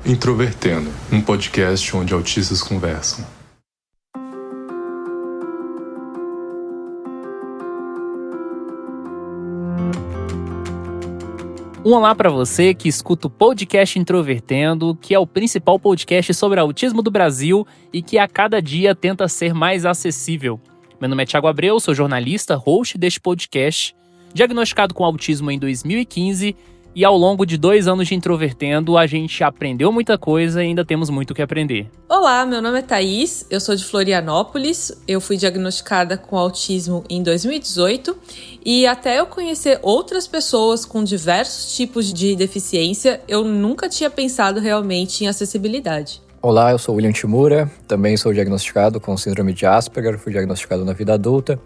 Introvertendo, um podcast onde autistas conversam. Um olá para você que escuta o podcast Introvertendo, que é o principal podcast sobre autismo do Brasil e que a cada dia tenta ser mais acessível. Meu nome é Thiago Abreu, sou jornalista, host deste podcast, diagnosticado com autismo em 2015 e ao longo de 2 anos de Introvertendo a gente aprendeu muita coisa e ainda temos muito o que aprender. Olá, meu nome é Thaís, eu sou de Florianópolis, eu fui diagnosticada com autismo em 2018 e até eu conhecer outras pessoas com diversos tipos de deficiência, eu nunca tinha pensado realmente em acessibilidade. Olá, eu sou William Timura, também sou diagnosticado com síndrome de Asperger, fui diagnosticado na vida adulta.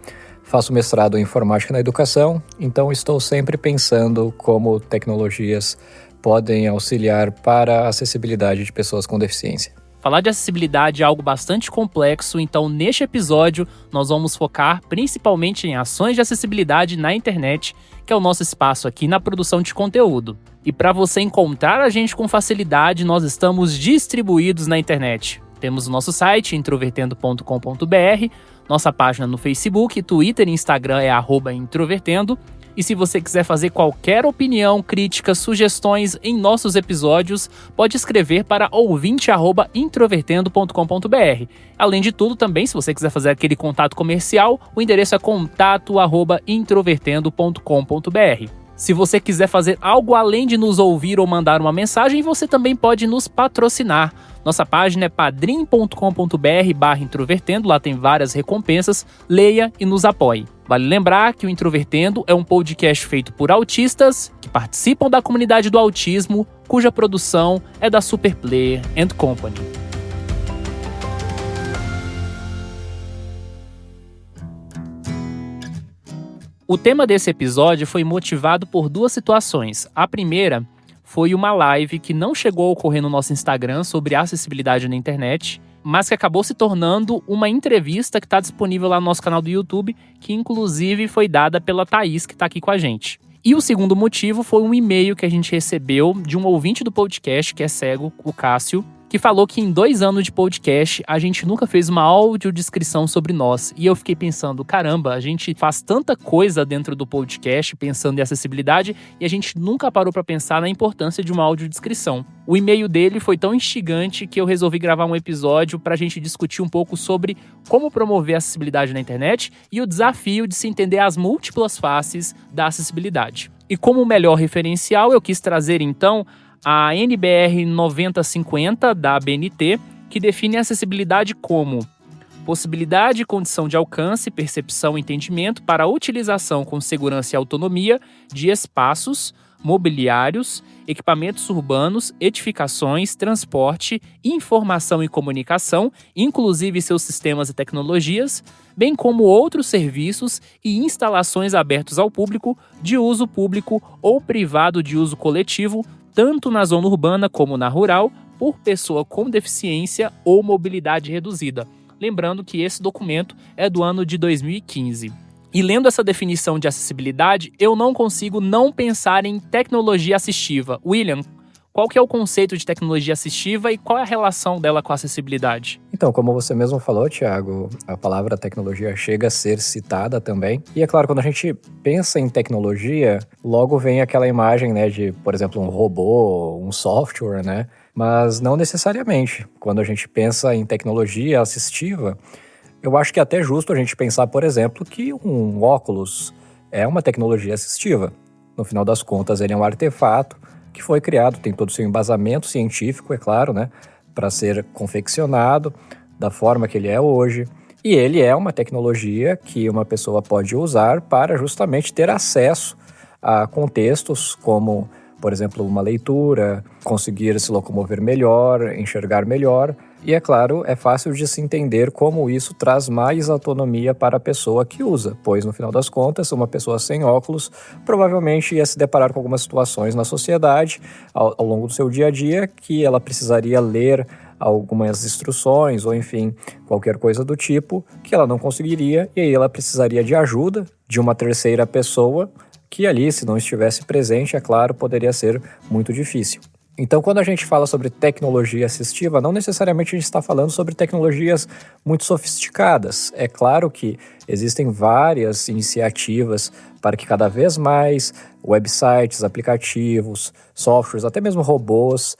Faço mestrado em informática na educação, então estou sempre pensando como tecnologias podem auxiliar para a acessibilidade de pessoas com deficiência. Falar de acessibilidade é algo bastante complexo, então neste episódio nós vamos focar principalmente em ações de acessibilidade na internet, que é o nosso espaço aqui na produção de conteúdo. E para você encontrar a gente com facilidade, nós estamos distribuídos na internet. Temos o nosso site, introvertendo.com.br, nossa página no Facebook, Twitter e Instagram é @introvertendo. E se você quiser fazer qualquer opinião, crítica, sugestões em nossos episódios, pode escrever para ouvinte@introvertendo.com.br. Além de tudo, também, se você quiser fazer aquele contato comercial, o endereço é contato@introvertendo.com.br. Se você quiser fazer algo além de nos ouvir ou mandar uma mensagem, você também pode nos patrocinar. Nossa página é padrim.com.br/introvertendo, lá tem várias recompensas, leia e nos apoie. Vale lembrar que o Introvertendo é um podcast feito por autistas que participam da comunidade do autismo, cuja produção é da Superplayer & Company. O tema desse episódio foi motivado por 2 situações. A primeira foi uma live que não chegou a ocorrer no nosso Instagram sobre acessibilidade na internet, mas que acabou se tornando uma entrevista que está disponível lá no nosso canal do YouTube, que inclusive foi dada pela Thaís, que está aqui com a gente. E o segundo motivo foi um e-mail que a gente recebeu de um ouvinte do podcast, que é cego, o Cássio, que falou que em 2 anos de podcast a gente nunca fez uma audiodescrição sobre nós. E eu fiquei pensando, caramba, a gente faz tanta coisa dentro do podcast pensando em acessibilidade e a gente nunca parou para pensar na importância de uma audiodescrição. O e-mail dele foi tão instigante que eu resolvi gravar um episódio para a gente discutir um pouco sobre como promover a acessibilidade na internet e o desafio de se entender as múltiplas faces da acessibilidade. E como melhor referencial, eu quis trazer então a NBR 9050 da ABNT, que define a acessibilidade como possibilidade e condição de alcance, percepção e entendimento para a utilização com segurança e autonomia de espaços, mobiliários, equipamentos urbanos, edificações, transporte, informação e comunicação, inclusive seus sistemas e tecnologias, bem como outros serviços e instalações abertos ao público, de uso público ou privado de uso coletivo, tanto na zona urbana como na rural, por pessoa com deficiência ou mobilidade reduzida. Lembrando que esse documento é do ano de 2015. E lendo essa definição de acessibilidade, eu não consigo não pensar em tecnologia assistiva. William, qual que é o conceito de tecnologia assistiva e qual é a relação dela com a acessibilidade? Então, como você mesmo falou, Thiago, a palavra tecnologia chega a ser citada também. E é claro, quando a gente pensa em tecnologia, logo vem aquela imagem, né, de, por exemplo, um robô, um software, né? Mas não necessariamente. Quando a gente pensa em tecnologia assistiva, eu acho que é até justo a gente pensar, por exemplo, que um óculos é uma tecnologia assistiva. No final das contas, ele é um artefato que foi criado, tem todo o seu embasamento científico, é claro, né, para ser confeccionado da forma que ele é hoje. E ele é uma tecnologia que uma pessoa pode usar para justamente ter acesso a contextos como, por exemplo, uma leitura, conseguir se locomover melhor, enxergar melhor. E, é claro, é fácil de se entender como isso traz mais autonomia para a pessoa que usa, pois, no final das contas, uma pessoa sem óculos provavelmente ia se deparar com algumas situações na sociedade ao longo do seu dia a dia que ela precisaria ler algumas instruções ou, enfim, qualquer coisa do tipo que ela não conseguiria e aí ela precisaria de ajuda de uma terceira pessoa que ali, se não estivesse presente, é claro, poderia ser muito difícil. Então, quando a gente fala sobre tecnologia assistiva, não necessariamente a gente está falando sobre tecnologias muito sofisticadas. É claro que existem várias iniciativas para que cada vez mais websites, aplicativos, softwares, até mesmo robôs,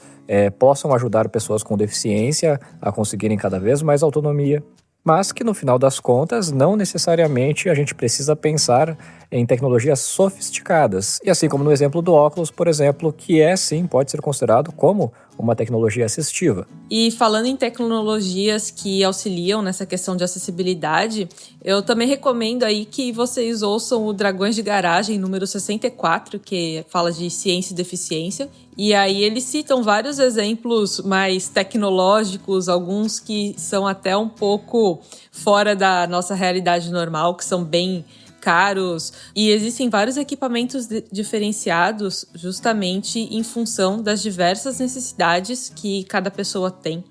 possam ajudar pessoas com deficiência a conseguirem cada vez mais autonomia. Mas que no final das contas, não necessariamente a gente precisa pensar em tecnologias sofisticadas. E assim como no exemplo do óculos, por exemplo, que sim, pode ser considerado como uma tecnologia assistiva. E falando em tecnologias que auxiliam nessa questão de acessibilidade, eu também recomendo aí que vocês ouçam o Dragões de Garagem número 64, que fala de ciência e deficiência. E aí eles citam vários exemplos mais tecnológicos, alguns que são até um pouco fora da nossa realidade normal, que são bem caros, e existem vários equipamentos diferenciados justamente em função das diversas necessidades que cada pessoa tem.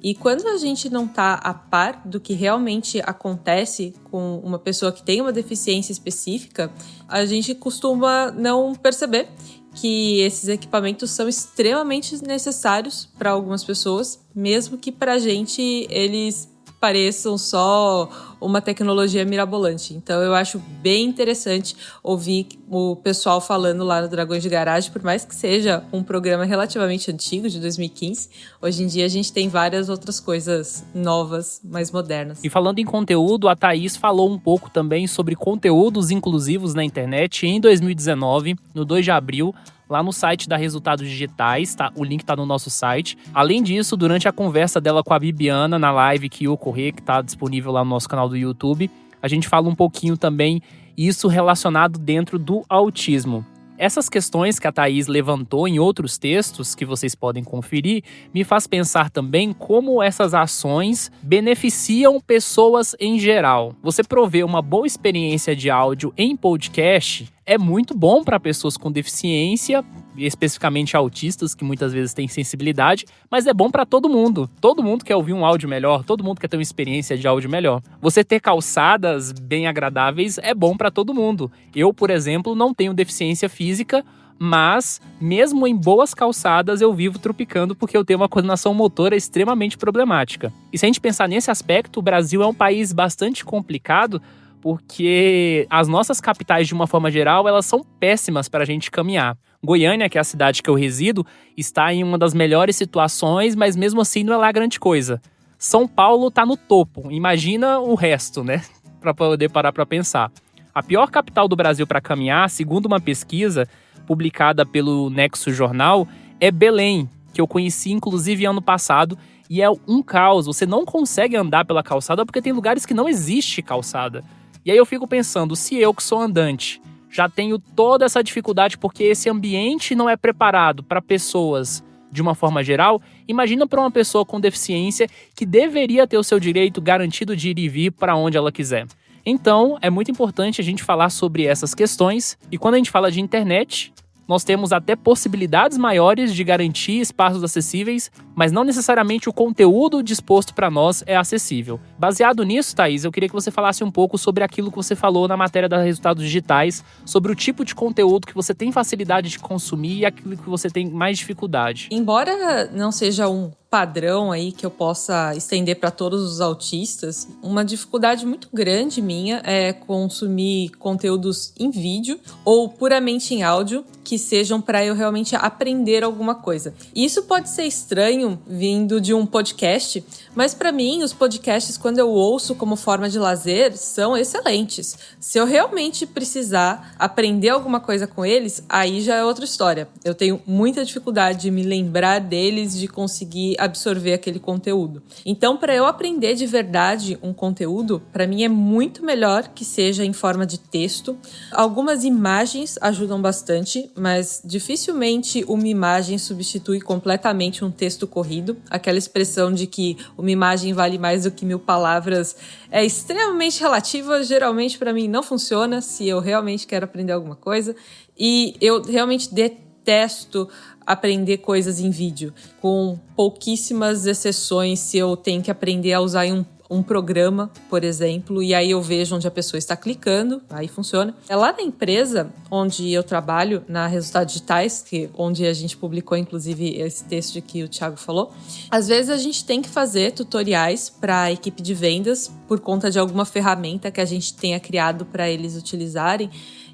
E quando a gente não está a par do que realmente acontece com uma pessoa que tem uma deficiência específica, a gente costuma não perceber que esses equipamentos são extremamente necessários para algumas pessoas, mesmo que para a gente eles pareçam só uma tecnologia mirabolante. Então eu acho bem interessante ouvir o pessoal falando lá no Dragões de Garagem, por mais que seja um programa relativamente antigo, de 2015, hoje em dia a gente tem várias outras coisas novas, mais modernas. E falando em conteúdo, a Thaís falou um pouco também sobre conteúdos inclusivos na internet em 2019, no 2 de abril, lá no site da Resultados Digitais, tá? O link tá no nosso site. Além disso, durante a conversa dela com a Bibiana na live que ia ocorrer, que tá disponível lá no nosso canal do YouTube, a gente fala um pouquinho também isso relacionado dentro do autismo. Essas questões que a Thaís levantou em outros textos que vocês podem conferir, me faz pensar também como essas ações beneficiam pessoas em geral. Você prover uma boa experiência de áudio em podcast é muito bom para pessoas com deficiência, especificamente autistas, que muitas vezes têm sensibilidade, mas é bom para todo mundo. Todo mundo quer ouvir um áudio melhor, todo mundo quer ter uma experiência de áudio melhor. Você ter calçadas bem agradáveis é bom para todo mundo. Eu, por exemplo, não tenho deficiência física, mas mesmo em boas calçadas eu vivo tropicando porque eu tenho uma coordenação motora extremamente problemática. E se a gente pensar nesse aspecto, o Brasil é um país bastante complicado, porque as nossas capitais, de uma forma geral, elas são péssimas para a gente caminhar. Goiânia, que é a cidade que eu resido, está em uma das melhores situações, mas mesmo assim não é lá grande coisa. São Paulo está no topo, imagina o resto, né? Para poder parar para pensar. A pior capital do Brasil para caminhar, segundo uma pesquisa publicada pelo Nexo Jornal, é Belém, que eu conheci inclusive ano passado, e é um caos. Você não consegue andar pela calçada porque tem lugares que não existe calçada. E aí eu fico pensando, se eu que sou andante já tenho toda essa dificuldade porque esse ambiente não é preparado para pessoas de uma forma geral, imagina para uma pessoa com deficiência que deveria ter o seu direito garantido de ir e vir para onde ela quiser. Então, é muito importante a gente falar sobre essas questões, e quando a gente fala de internet, nós temos até possibilidades maiores de garantir espaços acessíveis, mas não necessariamente o conteúdo disposto para nós é acessível. Baseado nisso, Thaís, eu queria que você falasse um pouco sobre aquilo que você falou na matéria da Resultados Digitais, sobre o tipo de conteúdo que você tem facilidade de consumir e aquilo que você tem mais dificuldade. Embora não seja um padrão aí que eu possa estender para todos os autistas, uma dificuldade muito grande minha é consumir conteúdos em vídeo ou puramente em áudio que sejam para eu realmente aprender alguma coisa. Isso pode ser estranho vindo de um podcast, mas para mim os podcasts, quando eu ouço como forma de lazer, são excelentes. Se eu realmente precisar aprender alguma coisa com eles, aí já é outra história. Eu tenho muita dificuldade de me lembrar deles, de conseguir absorver aquele conteúdo. Então, para eu aprender de verdade um conteúdo, para mim é muito melhor que seja em forma de texto. Algumas imagens ajudam bastante, mas dificilmente uma imagem substitui completamente um texto corrido. Aquela expressão de que uma imagem vale mais do que 1000 palavras é extremamente relativa, geralmente para mim não funciona se eu realmente quero aprender alguma coisa. E eu realmente detesto aprender coisas em vídeo, com pouquíssimas exceções se eu tenho que aprender a usar um programa, por exemplo, e aí eu vejo onde a pessoa está clicando, aí funciona. É lá na empresa onde eu trabalho, na Resultados Digitais, onde a gente publicou, inclusive, esse texto que o Thiago falou. Às vezes a gente tem que fazer tutoriais para a equipe de vendas por conta de alguma ferramenta que a gente tenha criado para eles utilizarem.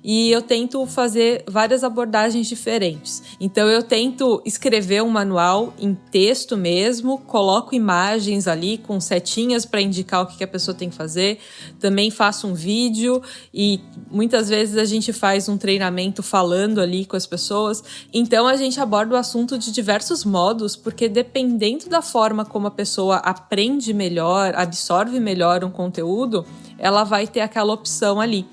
E eu tento fazer várias abordagens diferentes. Então eu tento escrever um manual em texto mesmo, coloco imagens ali com setinhas para indicar o que a pessoa tem que fazer. Também faço um vídeo e muitas vezes a gente faz um treinamento falando ali com as pessoas. Então a gente aborda o assunto de diversos modos, porque dependendo da forma como a pessoa aprende melhor, absorve melhor um conteúdo, ela vai ter aquela opção ali.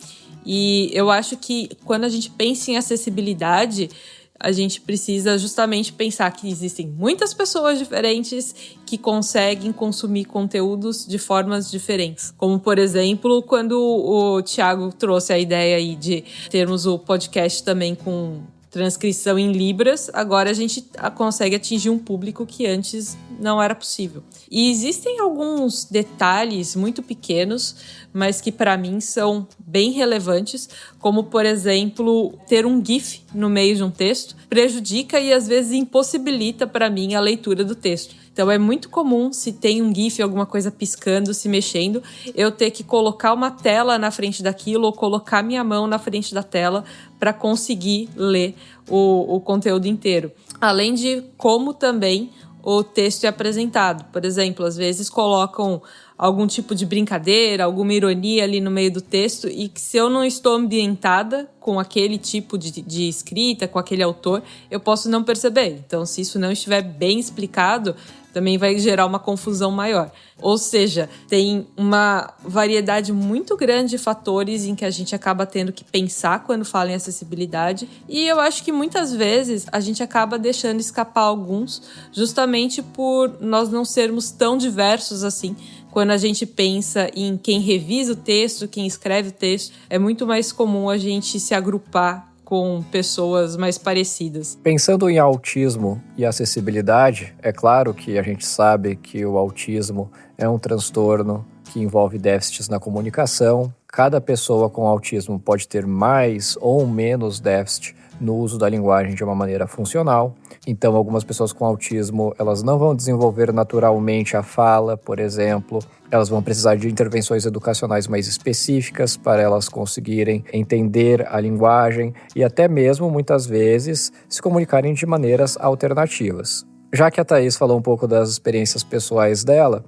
E eu acho que quando a gente pensa em acessibilidade, a gente precisa justamente pensar que existem muitas pessoas diferentes que conseguem consumir conteúdos de formas diferentes. Como, por exemplo, quando o Thiago trouxe a ideia aí de termos o podcast também com transcrição em Libras, agora a gente consegue atingir um público que antes não era possível. E existem alguns detalhes muito pequenos, mas que para mim são bem relevantes, como, por exemplo, ter um GIF no meio de um texto prejudica e às vezes impossibilita para mim a leitura do texto. Então é muito comum, se tem um GIF, alguma coisa piscando, se mexendo, eu ter que colocar uma tela na frente daquilo ou colocar minha mão na frente da tela para conseguir ler o conteúdo inteiro. Além de como também o texto é apresentado. Por exemplo, às vezes colocam algum tipo de brincadeira, alguma ironia ali no meio do texto e que se eu não estou ambientada com aquele tipo de escrita, com aquele autor, eu posso não perceber. Então, se isso não estiver bem explicado, também vai gerar uma confusão maior. Ou seja, tem uma variedade muito grande de fatores em que a gente acaba tendo que pensar quando fala em acessibilidade. E eu acho que muitas vezes a gente acaba deixando escapar alguns, justamente por nós não sermos tão diversos assim. Quando a gente pensa em quem revisa o texto, quem escreve o texto, é muito mais comum a gente se agrupar com pessoas mais parecidas. Pensando em autismo e acessibilidade, é claro que a gente sabe que o autismo é um transtorno que envolve déficits na comunicação. Cada pessoa com autismo pode ter mais ou menos déficit no uso da linguagem de uma maneira funcional. Então, algumas pessoas com autismo, elas não vão desenvolver naturalmente a fala, por exemplo. Elas vão precisar de intervenções educacionais mais específicas para elas conseguirem entender a linguagem e até mesmo, muitas vezes, se comunicarem de maneiras alternativas. Já que a Thaís falou um pouco das experiências pessoais dela,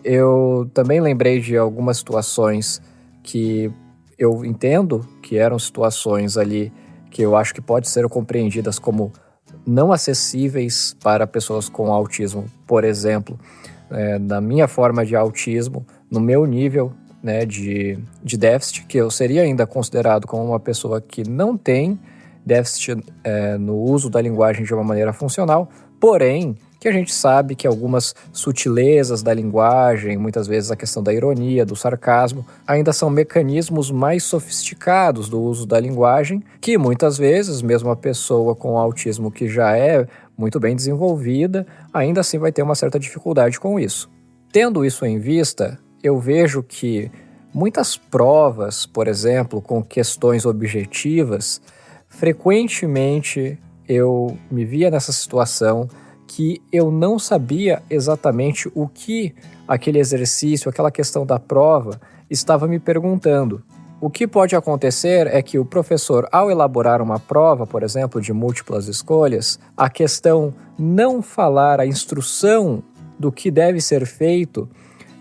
eu também lembrei de algumas situações que eu entendo que eram situações ali que eu acho que podem ser compreendidas como não acessíveis para pessoas com autismo. Por exemplo, na minha forma de autismo, no meu nível de déficit, que eu seria ainda considerado como uma pessoa que não tem déficit no uso da linguagem de uma maneira funcional, porém, que a gente sabe que algumas sutilezas da linguagem, muitas vezes a questão da ironia, do sarcasmo, ainda são mecanismos mais sofisticados do uso da linguagem, que muitas vezes, mesmo a pessoa com autismo que já é muito bem desenvolvida, ainda assim vai ter uma certa dificuldade com isso. Tendo isso em vista, eu vejo que muitas provas, por exemplo, com questões objetivas, frequentemente eu me via nessa situação que eu não sabia exatamente o que aquele exercício, aquela questão da prova estava me perguntando. O que pode acontecer é que o professor, ao elaborar uma prova, por exemplo, de múltiplas escolhas, a questão não falar a instrução do que deve ser feito,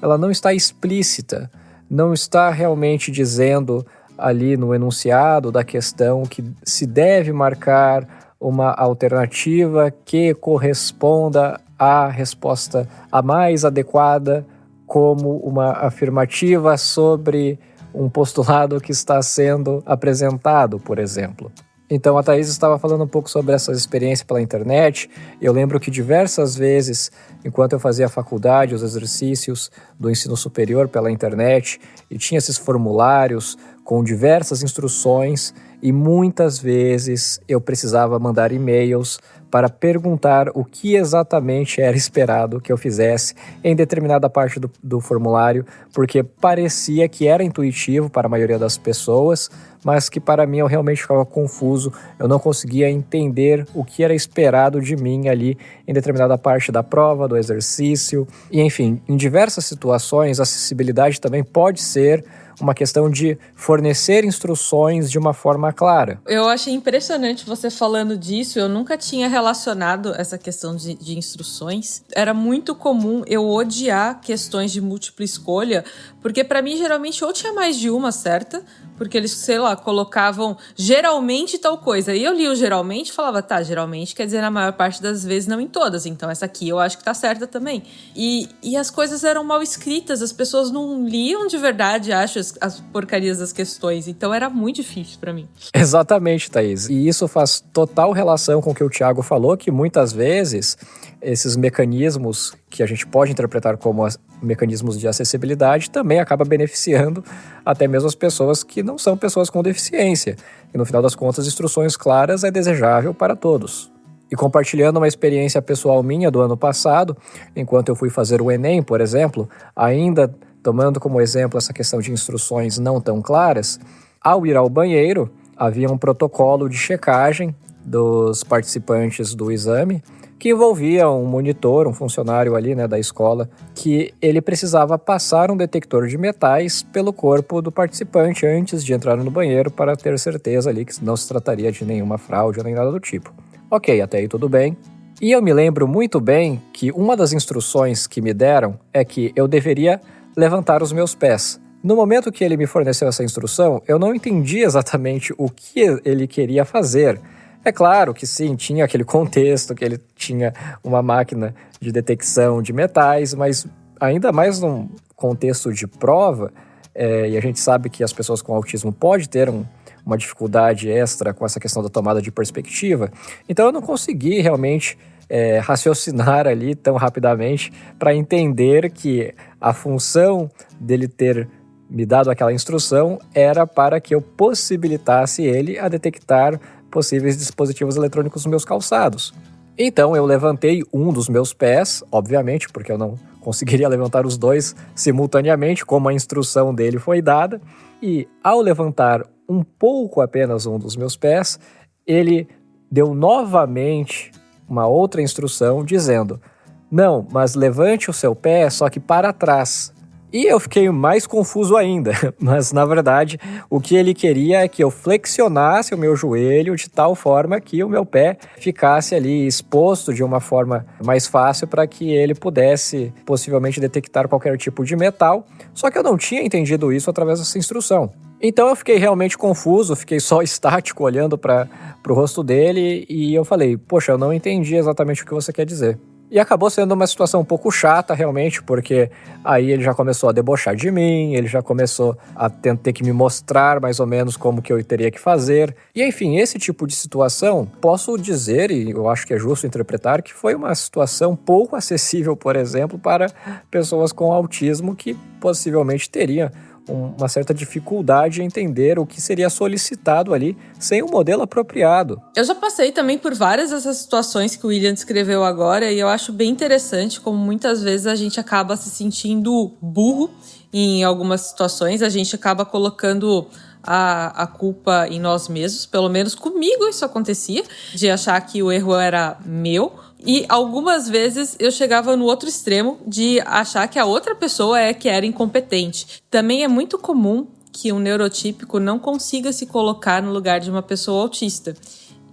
ela não está explícita, não está realmente dizendo ali no enunciado da questão que se deve marcar uma alternativa que corresponda à resposta a mais adequada como uma afirmativa sobre um postulado que está sendo apresentado, por exemplo. Então a Thaís estava falando um pouco sobre essa experiência pela internet. Eu lembro que diversas vezes, enquanto eu fazia a faculdade, os exercícios do ensino superior pela internet, e tinha esses formulários com diversas instruções, e muitas vezes eu precisava mandar e-mails para perguntar o que exatamente era esperado que eu fizesse em determinada parte do formulário, porque parecia que era intuitivo para a maioria das pessoas, mas que para mim eu realmente ficava confuso, eu não conseguia entender o que era esperado de mim ali em determinada parte da prova, do exercício, e enfim, em diversas situações a acessibilidade também pode ser uma questão de fornecer instruções de uma forma clara. Eu achei impressionante você falando disso, eu nunca tinha relacionado essa questão de instruções. Era muito comum eu odiar questões de múltipla escolha, porque para mim geralmente ou tinha mais de uma certa, porque eles, sei lá, colocavam geralmente tal coisa. E eu li o geralmente e falava, tá, geralmente quer dizer na maior parte das vezes, não em todas. Então essa aqui eu acho que tá certa também. E as coisas eram mal escritas, as pessoas não liam de verdade, acho, as porcarias das questões. Então era muito difícil pra mim. Exatamente, Thaís. E isso faz total relação com o que o Thiago falou, que muitas vezes esses mecanismos que a gente pode interpretar como mecanismos de acessibilidade também acaba beneficiando até mesmo as pessoas que não são pessoas com deficiência. E no final das contas, instruções claras é desejável para todos. E compartilhando uma experiência pessoal minha do ano passado, enquanto eu fui fazer o Enem, por exemplo, ainda tomando como exemplo essa questão de instruções não tão claras, ao ir ao banheiro, havia um protocolo de checagem dos participantes do exame, que envolvia um monitor, um funcionário ali, né, da escola, que ele precisava passar um detector de metais pelo corpo do participante antes de entrar no banheiro para ter certeza ali que não se trataria de nenhuma fraude ou nem nada do tipo. Ok, até aí tudo bem. E eu me lembro muito bem que uma das instruções que me deram é que eu deveria levantar os meus pés. No momento que ele me forneceu essa instrução, eu não entendi exatamente o que ele queria fazer. É claro que sim, tinha aquele contexto, que ele tinha uma máquina de detecção de metais, mas ainda mais num contexto de prova, e a gente sabe que as pessoas com autismo podem ter uma dificuldade extra com essa questão da tomada de perspectiva, então eu não consegui realmente raciocinar ali tão rapidamente para entender que a função dele ter me dado aquela instrução era para que eu possibilitasse ele a detectar possíveis dispositivos eletrônicos nos meus calçados. Então eu levantei um dos meus pés, obviamente, porque eu não conseguiria levantar os dois simultaneamente, como a instrução dele foi dada, e ao levantar um pouco apenas um dos meus pés, ele deu novamente uma outra instrução dizendo: não, mas levante o seu pé, só que para trás. E eu fiquei mais confuso ainda, mas na verdade o que ele queria é que eu flexionasse o meu joelho de tal forma que o meu pé ficasse ali exposto de uma forma mais fácil para que ele pudesse possivelmente detectar qualquer tipo de metal, só que eu não tinha entendido isso através dessa instrução. Então eu fiquei realmente confuso, fiquei só estático olhando para o rosto dele e eu falei, poxa, eu não entendi exatamente o que você quer dizer. E acabou sendo uma situação um pouco chata, realmente, porque aí ele já começou a debochar de mim, ele já começou a ter que me mostrar mais ou menos como que eu teria que fazer. E, enfim, esse tipo de situação, posso dizer, e eu acho que é justo interpretar, que foi uma situação pouco acessível, por exemplo, para pessoas com autismo que possivelmente teriam uma certa dificuldade em entender o que seria solicitado ali sem um modelo apropriado. Eu já passei também por várias dessas situações que o William descreveu agora e eu acho bem interessante como muitas vezes a gente acaba se sentindo burro em algumas situações, a gente acaba colocando a culpa em nós mesmos, pelo menos comigo isso acontecia, de achar que o erro era meu. E algumas vezes eu chegava no outro extremo de achar que a outra pessoa é que era incompetente. Também é muito comum que um neurotípico não consiga se colocar no lugar de uma pessoa autista,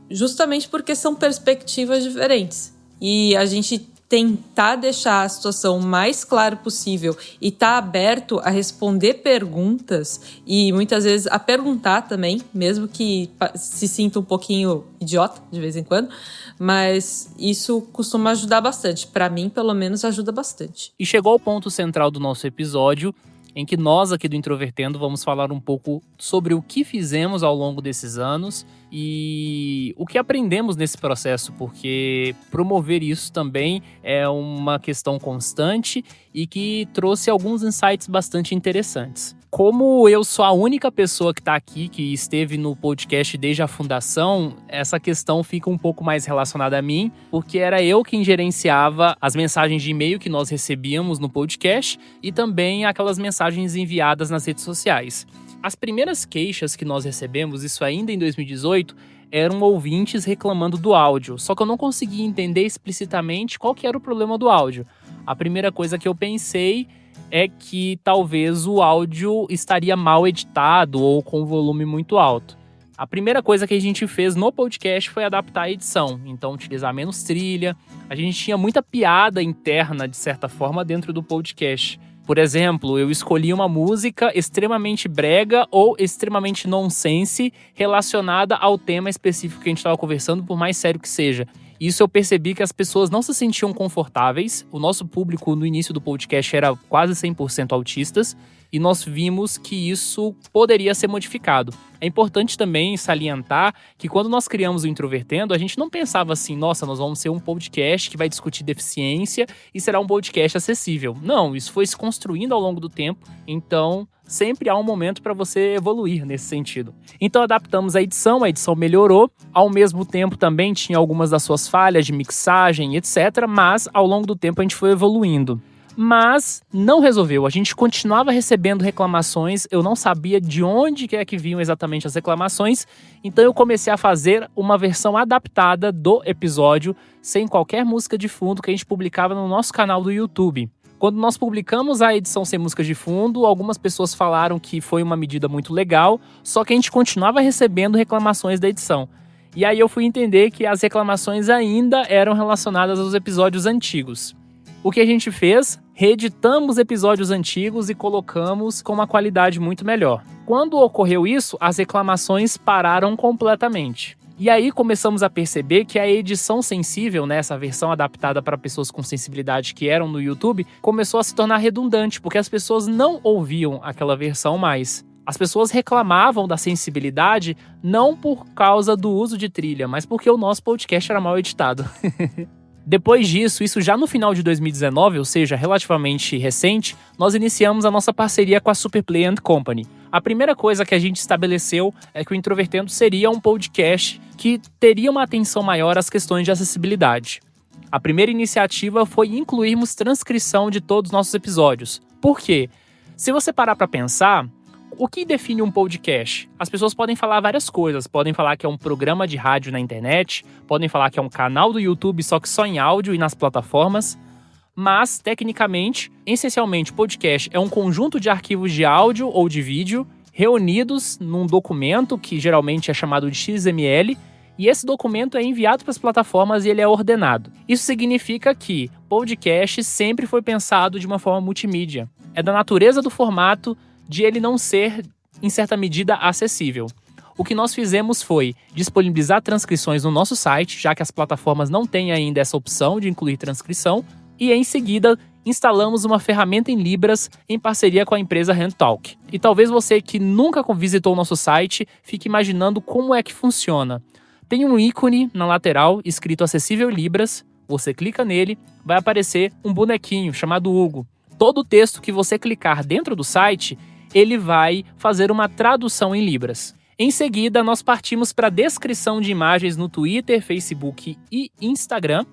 justamente porque são perspectivas diferentes. E a gente tentar deixar a situação o mais claro possível e estar aberto a responder perguntas e muitas vezes a perguntar também, mesmo que se sinta um pouquinho idiota de vez em quando, mas isso costuma ajudar bastante. Para mim, pelo menos, ajuda bastante. E chegou ao ponto central do nosso episódio, em que nós aqui do Introvertendo vamos falar um pouco sobre o que fizemos ao longo desses anos e o que aprendemos nesse processo, porque promover isso também é uma questão constante e que trouxe alguns insights bastante interessantes. Como eu sou a única pessoa que está aqui, que esteve no podcast desde a fundação, essa questão fica um pouco mais relacionada a mim, porque era eu quem gerenciava as mensagens de e-mail que nós recebíamos no podcast e também aquelas mensagens enviadas nas redes sociais. As primeiras queixas que nós recebemos, isso ainda em 2018, eram ouvintes reclamando do áudio, só que eu não conseguia entender explicitamente qual que era o problema do áudio. A primeira coisa que eu pensei é que talvez o áudio estaria mal editado ou com volume muito alto. A primeira coisa que a gente fez no podcast foi adaptar a edição, então utilizar menos trilha. A gente tinha muita piada interna, de certa forma, dentro do podcast. Por exemplo, eu escolhi uma música extremamente brega ou extremamente nonsense relacionada ao tema específico que a gente estava conversando, por mais sério que seja. Isso eu percebi que as pessoas não se sentiam confortáveis. O nosso público no início do podcast era quase 100% autistas e nós vimos que isso poderia ser modificado. É importante também salientar que quando nós criamos o Introvertendo, a gente não pensava assim, nossa, nós vamos ser um podcast que vai discutir deficiência e será um podcast acessível. Não, isso foi se construindo ao longo do tempo, então sempre há um momento para você evoluir nesse sentido. Então adaptamos a edição melhorou, ao mesmo tempo também tinha algumas das suas falhas de mixagem, etc., mas ao longo do tempo a gente foi evoluindo. Mas não resolveu, a gente continuava recebendo reclamações, eu não sabia de onde é que vinham exatamente as reclamações, então eu comecei a fazer uma versão adaptada do episódio, sem qualquer música de fundo, que a gente publicava no nosso canal do YouTube. Quando nós publicamos a edição sem música de fundo, algumas pessoas falaram que foi uma medida muito legal, só que a gente continuava recebendo reclamações da edição. E aí eu fui entender que as reclamações ainda eram relacionadas aos episódios antigos. O que a gente fez? Reeditamos episódios antigos e colocamos com uma qualidade muito melhor. Quando ocorreu isso, as reclamações pararam completamente. E aí começamos a perceber que a edição sensível, né, essa versão adaptada para pessoas com sensibilidade que eram no YouTube, começou a se tornar redundante, porque as pessoas não ouviam aquela versão mais. As pessoas reclamavam da sensibilidade não por causa do uso de trilha, mas porque o nosso podcast era mal editado. Depois disso, isso já no final de 2019, ou seja, relativamente recente, nós iniciamos a nossa parceria com a Superplay & Company. A primeira coisa que a gente estabeleceu é que o Introvertendo seria um podcast que teria uma atenção maior às questões de acessibilidade. A primeira iniciativa foi incluirmos transcrição de todos os nossos episódios. Por quê? Se você parar para pensar, o que define um podcast? As pessoas podem falar várias coisas, podem falar que é um programa de rádio na internet, podem falar que é um canal do YouTube só que só em áudio e nas plataformas, mas, tecnicamente, essencialmente, podcast é um conjunto de arquivos de áudio ou de vídeo reunidos num documento que geralmente é chamado de XML, e esse documento é enviado para as plataformas e ele é ordenado. Isso significa que podcast sempre foi pensado de uma forma multimídia. É da natureza do formato de ele não ser, em certa medida, acessível. O que nós fizemos foi disponibilizar transcrições no nosso site, já que as plataformas não têm ainda essa opção de incluir transcrição, e em seguida instalamos uma ferramenta em Libras em parceria com a empresa HandTalk. E talvez você que nunca visitou o nosso site fique imaginando como é que funciona. Tem um ícone na lateral escrito Acessível Libras, você clica nele, vai aparecer um bonequinho chamado Hugo. Todo o texto que você clicar dentro do site, ele vai fazer uma tradução em Libras. Em seguida, nós partimos para a descrição de imagens no Twitter, Facebook e Instagram.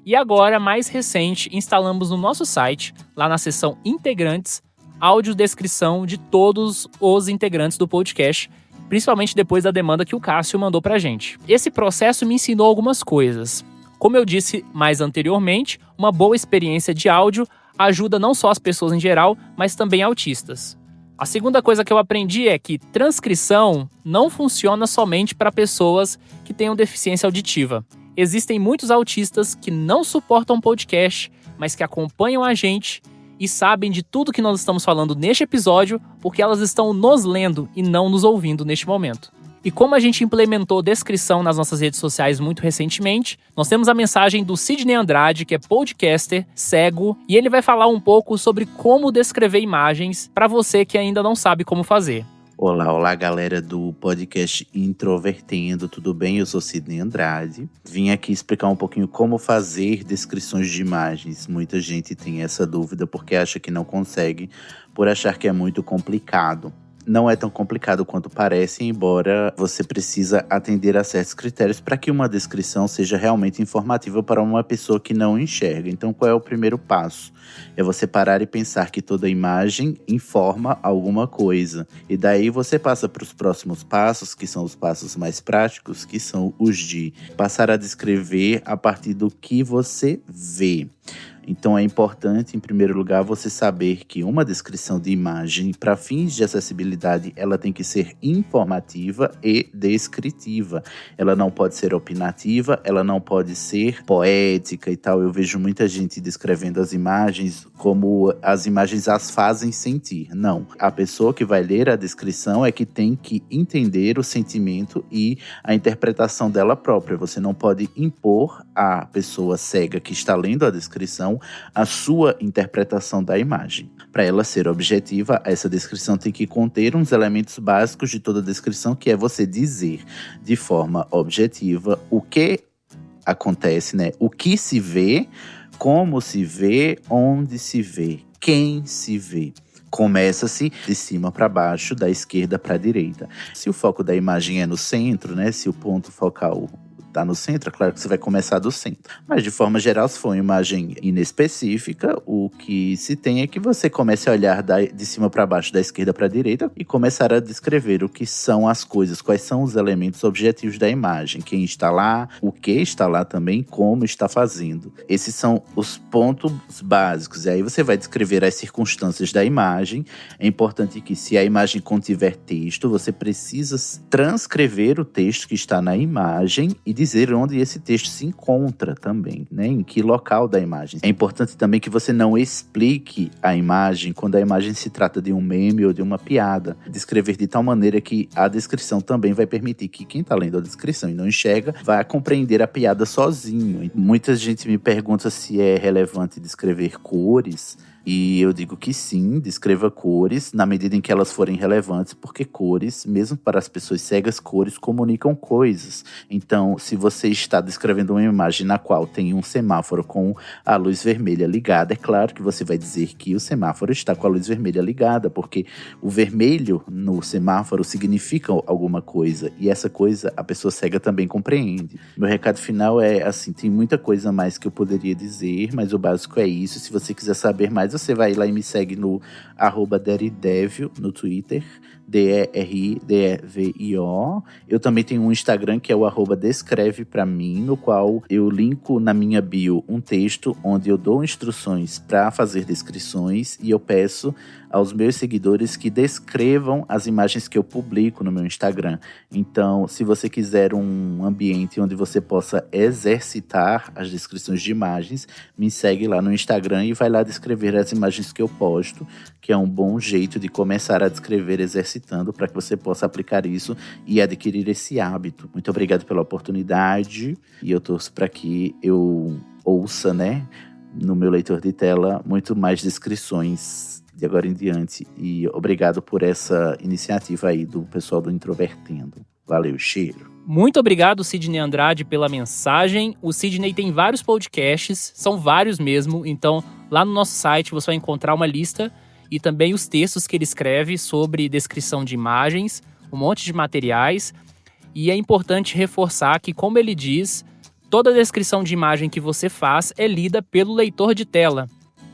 E agora, mais recente, instalamos no nosso site, lá na seção Integrantes, audiodescrição de todos os integrantes do podcast, principalmente depois da demanda que o Cássio mandou pra gente. Esse processo me ensinou algumas coisas. Como eu disse mais anteriormente, uma boa experiência de áudio ajuda não só as pessoas em geral, mas também autistas. A segunda coisa que eu aprendi é que transcrição não funciona somente para pessoas que tenham deficiência auditiva. Existem muitos autistas que não suportam podcast, mas que acompanham a gente e sabem de tudo que nós estamos falando neste episódio porque elas estão nos lendo e não nos ouvindo neste momento. E como a gente implementou descrição nas nossas redes sociais muito recentemente, nós temos a mensagem do Sidney Andrade, que é podcaster, cego, e ele vai falar um pouco sobre como descrever imagens para você que ainda não sabe como fazer. Olá, olá galera do podcast Introvertendo, tudo bem? Eu sou Sidney Andrade. Vim aqui explicar um pouquinho como fazer descrições de imagens. Muita gente tem essa dúvida porque acha que não consegue, por achar que é muito complicado. Não é tão complicado quanto parece, embora você precisa atender a certos critérios para que uma descrição seja realmente informativa para uma pessoa que não enxerga. Então, qual é o primeiro passo? É você parar e pensar que toda imagem informa alguma coisa. E daí você passa para os próximos passos, que são os passos mais práticos, que são os de passar a descrever a partir do que você vê. Então é importante, em primeiro lugar, você saber que uma descrição de imagem, para fins de acessibilidade, ela tem que ser informativa e descritiva. Ela não pode ser opinativa, ela não pode ser poética e tal. Eu vejo muita gente descrevendo as imagens como as imagens as fazem sentir. Não. A pessoa que vai ler a descrição é que tem que entender o sentimento e a interpretação dela própria. Você não pode impor à pessoa cega que está lendo a descrição a sua interpretação da imagem. Para ela ser objetiva, essa descrição tem que conter uns elementos básicos de toda descrição, que é você dizer de forma objetiva o que acontece, né? O que se vê, como se vê, onde se vê, quem se vê. Começa-se de cima para baixo, da esquerda para a direita. Se o foco da imagem é no centro, né? Se o ponto focal tá no centro, é claro que você vai começar do centro. Mas, de forma geral, se for uma imagem inespecífica, o que se tem é que você comece a olhar de cima para baixo, da esquerda para a direita, e começar a descrever o que são as coisas, quais são os elementos objetivos da imagem, quem está lá, o que está lá também, como está fazendo. Esses são os pontos básicos. E aí você vai descrever as circunstâncias da imagem. É importante que, se a imagem contiver texto, você precisa transcrever o texto que está na imagem e dizer onde esse texto se encontra também, né? Em que local da imagem. É importante também que você não explique a imagem quando a imagem se trata de um meme ou de uma piada. Descrever de tal maneira que a descrição também vai permitir que quem está lendo a descrição e não enxerga vai compreender a piada sozinho. Muita gente me pergunta se é relevante descrever cores. E eu digo que sim, descreva cores na medida em que elas forem relevantes, porque cores, mesmo para as pessoas cegas, cores comunicam coisas. Então, se você está descrevendo uma imagem na qual tem um semáforo com a luz vermelha ligada, é claro que você vai dizer que o semáforo está com a luz vermelha ligada, porque o vermelho no semáforo significa alguma coisa, e essa coisa a pessoa cega também compreende. Meu recado final é assim, tem muita coisa mais que eu poderia dizer, mas o básico é isso. Se você quiser saber mais, você vai lá e me segue no @deridevio no Twitter, DERIDEVIO. Eu também tenho um Instagram que é o @descrevepramin, no qual eu linko na minha bio um texto onde eu dou instruções para fazer descrições e eu peço aos meus seguidores que descrevam as imagens que eu publico no meu Instagram. Então, se você quiser um ambiente onde você possa exercitar as descrições de imagens, me segue lá no Instagram e vai lá descrever as imagens que eu posto, que é um bom jeito de começar a descrever exercitando para que você possa aplicar isso e adquirir esse hábito. Muito obrigado pela oportunidade e eu torço para que eu ouça, né, no meu leitor de tela, muito mais descrições de agora em diante. E obrigado por essa iniciativa aí do pessoal do Introvertendo. Valeu, cheiro. Muito obrigado, Sidney Andrade, pela mensagem. O Sidney tem vários podcasts, são vários mesmo. Então, lá no nosso site você vai encontrar uma lista e também os textos que ele escreve sobre descrição de imagens, um monte de materiais. E é importante reforçar que, como ele diz, toda descrição de imagem que você faz é lida pelo leitor de tela.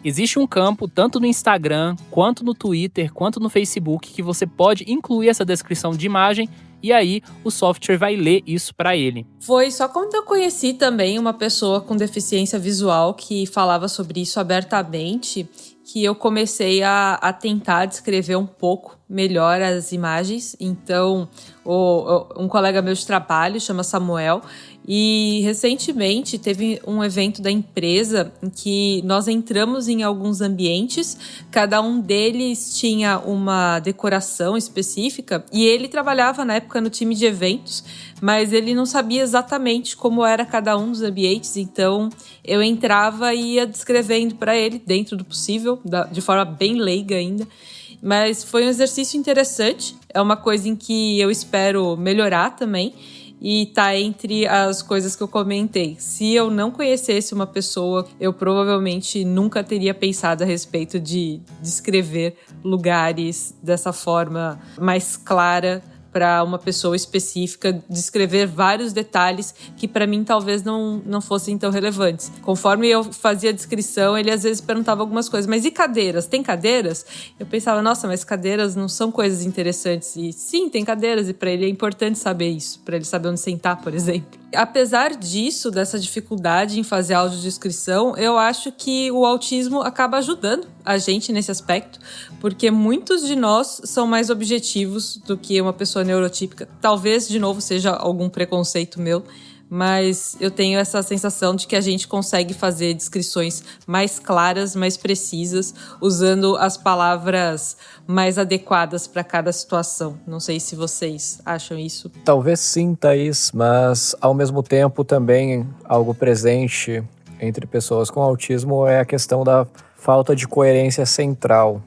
Existe um campo, tanto no Instagram, quanto no Twitter, quanto no Facebook, que você pode incluir essa descrição de imagem e aí o software vai ler isso para ele. Foi só quando eu conheci também uma pessoa com deficiência visual que falava sobre isso abertamente que eu comecei a tentar descrever um pouco melhor as imagens. Então, um colega meu de trabalho, chama Samuel, e recentemente teve um evento da empresa em que nós entramos em alguns ambientes, cada um deles tinha uma decoração específica e ele trabalhava na época no time de eventos, mas ele não sabia exatamente como era cada um dos ambientes, então eu entrava e ia descrevendo para ele dentro do possível, de forma bem leiga ainda. Mas foi um exercício interessante. é uma coisa em que eu espero melhorar também. E tá entre as coisas que eu comentei. Se eu não conhecesse uma pessoa, eu provavelmente nunca teria pensado a respeito de descrever lugares dessa forma mais clara para uma pessoa específica, descrever vários detalhes que para mim talvez não fossem tão relevantes. Conforme eu fazia a descrição, ele às vezes perguntava algumas coisas, mas e cadeiras? Tem cadeiras? Eu pensava, nossa, mas cadeiras não são coisas interessantes. E sim, tem cadeiras, e para ele é importante saber isso, para ele saber onde sentar, por exemplo. Apesar disso, dessa dificuldade em fazer audiodescrição, eu acho que o autismo acaba ajudando a gente nesse aspecto, porque muitos de nós são mais objetivos do que uma pessoa neurotípica. Talvez, de novo, seja algum preconceito meu, mas eu tenho essa sensação de que a gente consegue fazer descrições mais claras, mais precisas, usando as palavras mais adequadas para cada situação. Não sei se vocês acham isso. Talvez sim, Thaís, mas ao mesmo tempo também algo presente entre pessoas com autismo é a questão da falta de coerência central,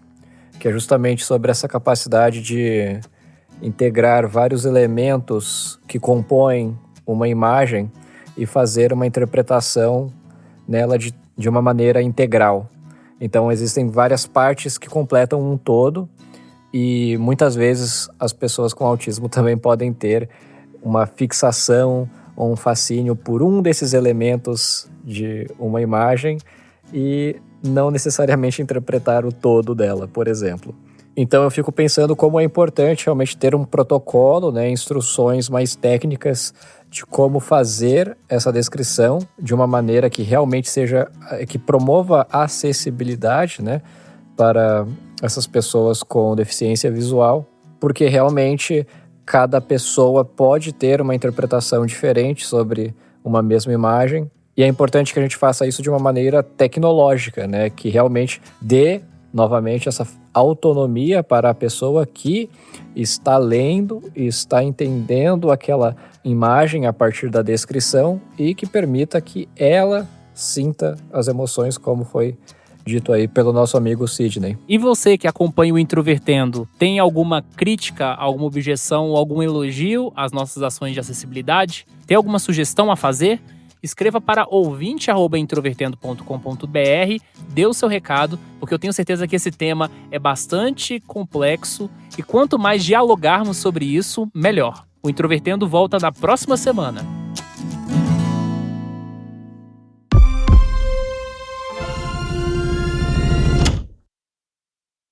que é justamente sobre essa capacidade de integrar vários elementos que compõem uma imagem e fazer uma interpretação nela de uma maneira integral. Então existem várias partes que completam um todo e muitas vezes as pessoas com autismo também podem ter uma fixação ou um fascínio por um desses elementos de uma imagem e não necessariamente interpretar o todo dela, por exemplo. Então eu fico pensando como é importante realmente ter um protocolo, né, instruções mais técnicas de como fazer essa descrição de uma maneira que realmente que promova a acessibilidade, né, para essas pessoas com deficiência visual, porque realmente cada pessoa pode ter uma interpretação diferente sobre uma mesma imagem e é importante que a gente faça isso de uma maneira tecnológica, né, que realmente dê novamente essa autonomia para a pessoa que está lendo e está entendendo aquela imagem a partir da descrição e que permita que ela sinta as emoções, como foi dito aí pelo nosso amigo Sidney. E você que acompanha o Introvertendo, tem alguma crítica, alguma objeção ou algum elogio às nossas ações de acessibilidade? Tem alguma sugestão a fazer? Escreva para ouvinte@introvertendo.com.br, dê o seu recado, porque eu tenho certeza que esse tema é bastante complexo e quanto mais dialogarmos sobre isso, melhor. O Introvertendo volta na próxima semana.